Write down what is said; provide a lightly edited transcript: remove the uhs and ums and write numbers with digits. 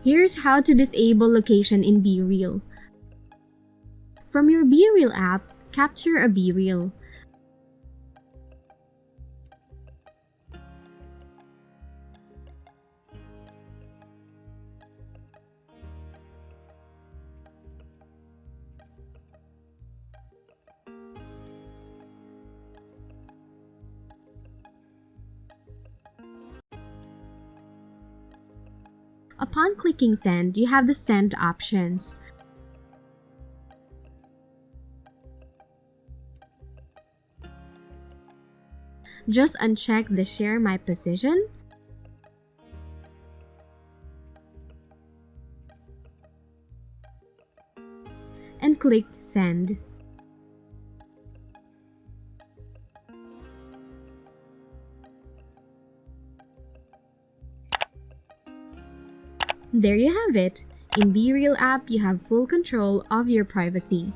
Here's how to disable location in BeReal. From your BeReal app, capture a BeReal. Upon clicking send, you have the send options. Just uncheck the share my position and click send. There you have it. In BeReal app, you have full control of your privacy.